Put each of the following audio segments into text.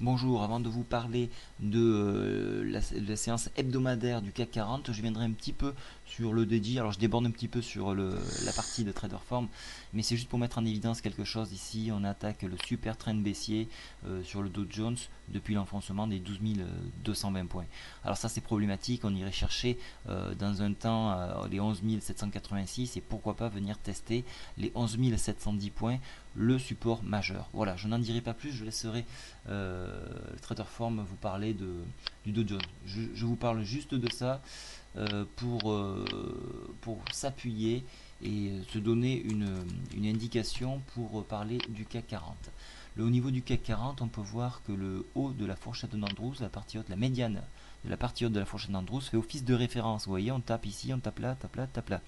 Bonjour, avant de vous parler de la séance hebdomadaire du CAC 40, je viendrai un petit peu sur le dédié. Alors je déborde un petit peu sur la partie de Trader Form, mais c'est juste pour mettre en évidence quelque chose ici. On attaque le super trend baissier sur le Dow Jones depuis l'enfoncement des 12 220 points. Alors ça c'est problématique, on irait chercher dans un temps les 11 786 et pourquoi pas venir tester les 11 710 points, le support majeur. Voilà, je n'en dirai pas plus, je laisserai le Trader Form vous parler du Dow Jones. Je vous parle juste de ça pour s'appuyer et se donner une indication pour parler du CAC 40. Au niveau du CAC 40, on peut voir que le haut de la fourchette d'Andrews, la partie haute, la médiane de la partie haute de la fourchette d'Andrews fait office de référence. Vous voyez, on tape ici, on tape là, tape là, tape là.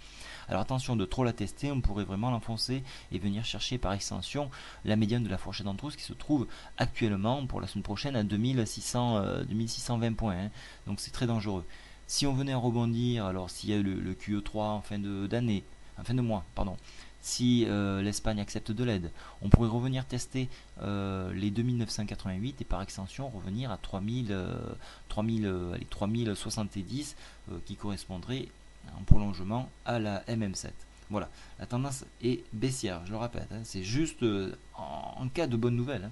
Alors attention de trop la tester, on pourrait vraiment l'enfoncer et venir chercher par extension la médiane de la fourchette d'Andrews qui se trouve actuellement pour la semaine prochaine à 2620 points. Hein. Donc c'est très dangereux. Si on venait à rebondir, alors s'il y a eu le QE3 en fin de mois, pardon, si l'Espagne accepte de l'aide, on pourrait revenir tester les 2988 et par extension revenir à 3070 qui correspondrait en prolongement à la MM7. Voilà, la tendance est baissière, je le répète, hein, c'est juste en cas de bonne nouvelle hein,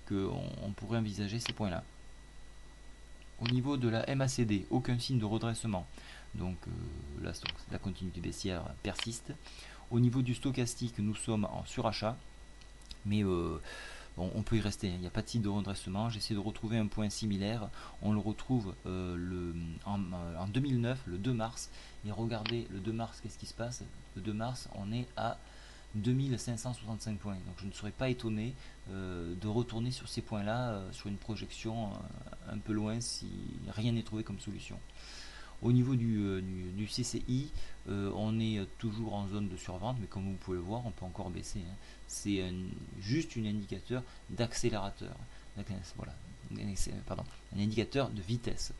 qu'on pourrait envisager ces points-là. Au niveau de la MACD, aucun signe de redressement, donc la continuité baissière persiste. Au niveau du stochastique, nous sommes en surachat, mais bon, on peut y rester, il n'y a pas de signe de redressement. J'essaie de retrouver un point similaire, on le retrouve en 2009, le 2 mars, et regardez le 2 mars, qu'est-ce qui se passe? Le 2 mars, on est à 2565 points, donc je ne serais pas étonné de retourner sur ces points là sur une projection un peu loin si rien n'est trouvé comme solution. Au niveau du CCI, on est toujours en zone de survente, mais comme vous pouvez le voir, on peut encore baisser. Hein. C'est juste un indicateur d'accélérateur. Voilà. Pardon, un indicateur de vitesse.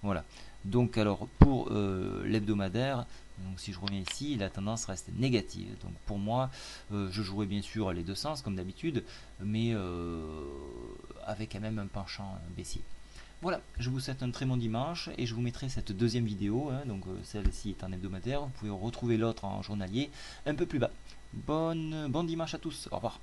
Voilà. Donc alors pour l'hebdomadaire, donc si je reviens ici, la tendance reste négative. Donc pour moi, je jouerai bien sûr les deux sens comme d'habitude, mais avec quand même un penchant baissier. Voilà, je vous souhaite un très bon dimanche et je vous mettrai cette deuxième vidéo, hein, donc celle-ci est en hebdomadaire, vous pouvez retrouver l'autre en journalier un peu plus bas. Bon dimanche à tous, au revoir.